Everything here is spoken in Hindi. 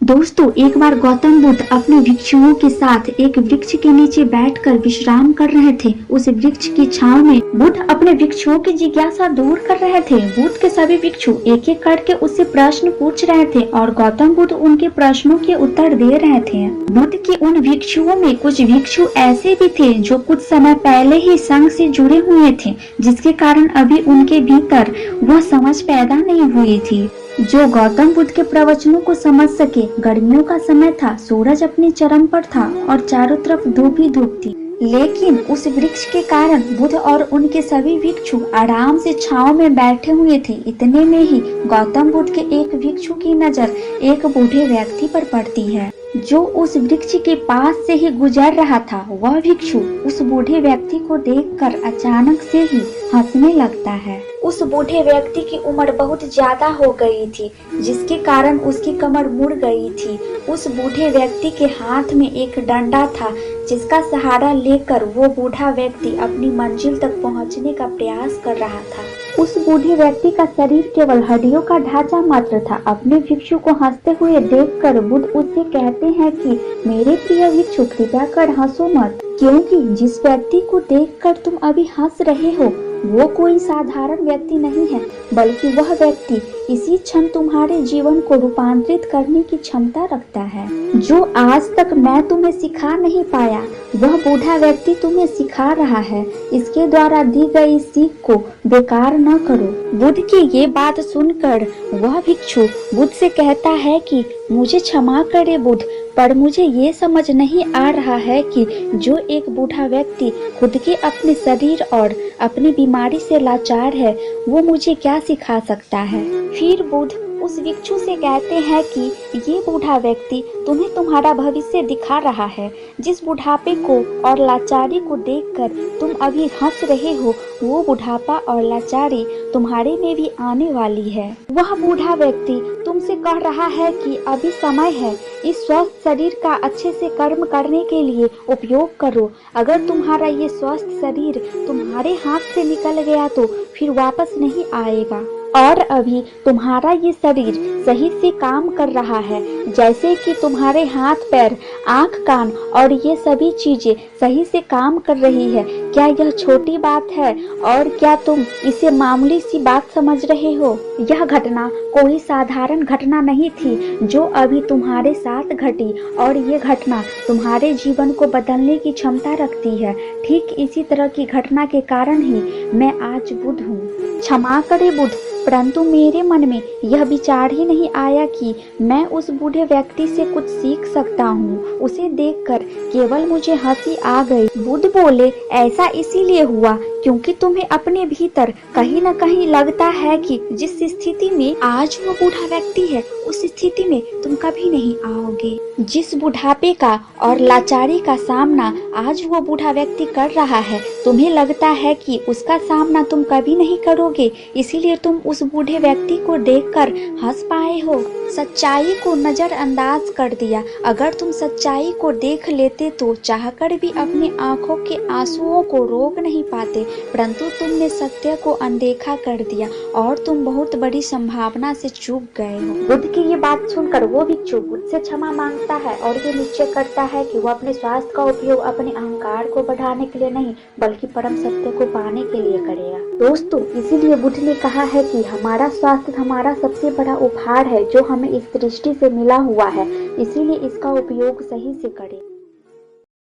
दोस्तों, एक बार गौतम बुद्ध अपने भिक्षुओं के साथ एक वृक्ष के नीचे बैठकर विश्राम कर रहे थे। उस वृक्ष की छांव में बुद्ध अपने भिक्षुओं की जिज्ञासा दूर कर रहे थे। बुद्ध के सभी भिक्षु एक एक करके उससे प्रश्न पूछ रहे थे और गौतम बुद्ध उनके प्रश्नों के उत्तर दे रहे थे। बुद्ध के उन भिक्षुओं में कुछ भिक्षु ऐसे भी थे जो कुछ समय पहले ही संघ से जुड़े हुए थे, जिसके कारण अभी उनके भीतर वह समझ पैदा नहीं हुई थी जो गौतम बुद्ध के प्रवचनों को समझ सके। गर्मियों का समय था, सूरज अपने चरम पर था और चारों तरफ धूप ही धूप थी। लेकिन उस वृक्ष के कारण बुद्ध और उनके सभी भिक्षु आराम से छांव में बैठे हुए थे। इतने में ही गौतम बुद्ध के एक भिक्षु की नजर एक बूढ़े व्यक्ति पर पड़ती है जो उस वृक्ष के पास से ही गुजर रहा था। वह भिक्षु उस बूढ़े व्यक्ति को देखकर अचानक से ही हंसने लगता है। उस बूढ़े व्यक्ति की उम्र बहुत ज्यादा हो गई थी, जिसके कारण उसकी कमर मुड़ गई थी। उस बूढ़े व्यक्ति के हाथ में एक डंडा था, जिसका सहारा लेकर वो बूढ़ा व्यक्ति अपनी मंजिल तक पहुंचने का प्रयास कर रहा था। उस बूढ़े व्यक्ति का शरीर केवल हड्डियों का ढांचा मात्र था। अपने भिक्षु को हंसते हुए देखकर बुद्ध उससे कहते हैं कि मेरे प्रिय भिक्षु, कृपया कर हंसो मत, क्योंकि जिस व्यक्ति को देखकर तुम अभी हंस रहे हो वो कोई साधारण व्यक्ति नहीं है, बल्कि वह व्यक्ति इसी क्षण तुम्हारे जीवन को रूपांतरित करने की क्षमता रखता है। जो आज तक मैं तुम्हें सिखा नहीं पाया, वह बूढ़ा व्यक्ति तुम्हें सिखा रहा है। इसके द्वारा दी गई सीख को बेकार न करो। बुद्ध की ये बात सुनकर वह भिक्षु बुद्ध से कहता है कि मुझे क्षमा करे बुद्ध, पर मुझे ये समझ नहीं आ रहा है कि जो एक बूढ़ा व्यक्ति खुद के अपने शरीर और अपनी बीमारी से लाचार है, वो मुझे क्या सिखा सकता है। फिर बुद्ध उस भिक्षु से कहते हैं कि ये बूढ़ा व्यक्ति तुम्हें तुम्हारा भविष्य दिखा रहा है। जिस बुढ़ापे को और लाचारी को देखकर तुम अभी हंस रहे हो, वो बुढ़ापा और लाचारी तुम्हारे में भी आने वाली है। वह बूढ़ा व्यक्ति तुमसे कह रहा है कि अभी समय है, इस स्वस्थ शरीर का अच्छे से कर्म करने के लिए उपयोग करो। अगर तुम्हारा ये स्वस्थ शरीर तुम्हारे हाथ से निकल गया तो फिर वापस नहीं आएगा। और अभी तुम्हारा ये शरीर सही से काम कर रहा है, जैसे कि तुम्हारे हाथ पैर, आँख, कान और ये सभी चीजें सही से काम कर रही है। क्या यह छोटी बात है और क्या तुम इसे मामूली सी बात समझ रहे हो? यह घटना कोई साधारण घटना नहीं थी जो अभी तुम्हारे साथ घटी, और ये घटना तुम्हारे जीवन को बदलने की क्षमता रखती है। ठीक इसी तरह की घटना के कारण ही मैं आज बुद्ध हूँ। क्षमा करे बुद्ध, परंतु मेरे मन में यह विचार ही नहीं आया कि मैं उस बूढ़े व्यक्ति से कुछ सीख सकता हूँ। उसे देखकर केवल मुझे हंसी आ गई। बुद्ध बोले, ऐसा इसीलिए हुआ क्योंकि तुम्हें अपने भीतर कहीं न कहीं लगता है कि जिस स्थिति में आज वो बूढ़ा व्यक्ति है, उस स्थिति में तुम कभी नहीं आओगे। जिस बुढ़ापे का और लाचारी का सामना आज वो बूढ़ा व्यक्ति कर रहा है, तुम्हें लगता है कि उसका सामना तुम कभी नहीं करोगे, इसीलिए तुम उस बूढ़े व्यक्ति को देखकर हंस पाए हो। सच्चाई को नजरअंदाज कर दिया। अगर तुम सच्चाई को देख लेते तो चाहकर भी अपनी आंखों के आंसुओं को रोक नहीं पाते, परंतु तुमने सत्य को अनदेखा कर दिया और तुम बहुत बड़ी संभावना से चूक गए हो। बुद्ध की ये बात सुनकर वो भिक्षु बुद्ध से क्षमा मांगता है और ये निश्चय करता है कि वो अपने स्वास्थ्य का उपयोग अपने अहंकार को बढ़ाने के लिए नहीं, बल्कि परम सत्य को पाने के लिए करेगा। दोस्तों, इसीलिए बुद्ध ने कहा है कि हमारा स्वास्थ्य हमारा सबसे बड़ा उपहार है जो हमें इस दृष्टि से मिला हुआ है, इसीलिए इसका उपयोग सही से करें।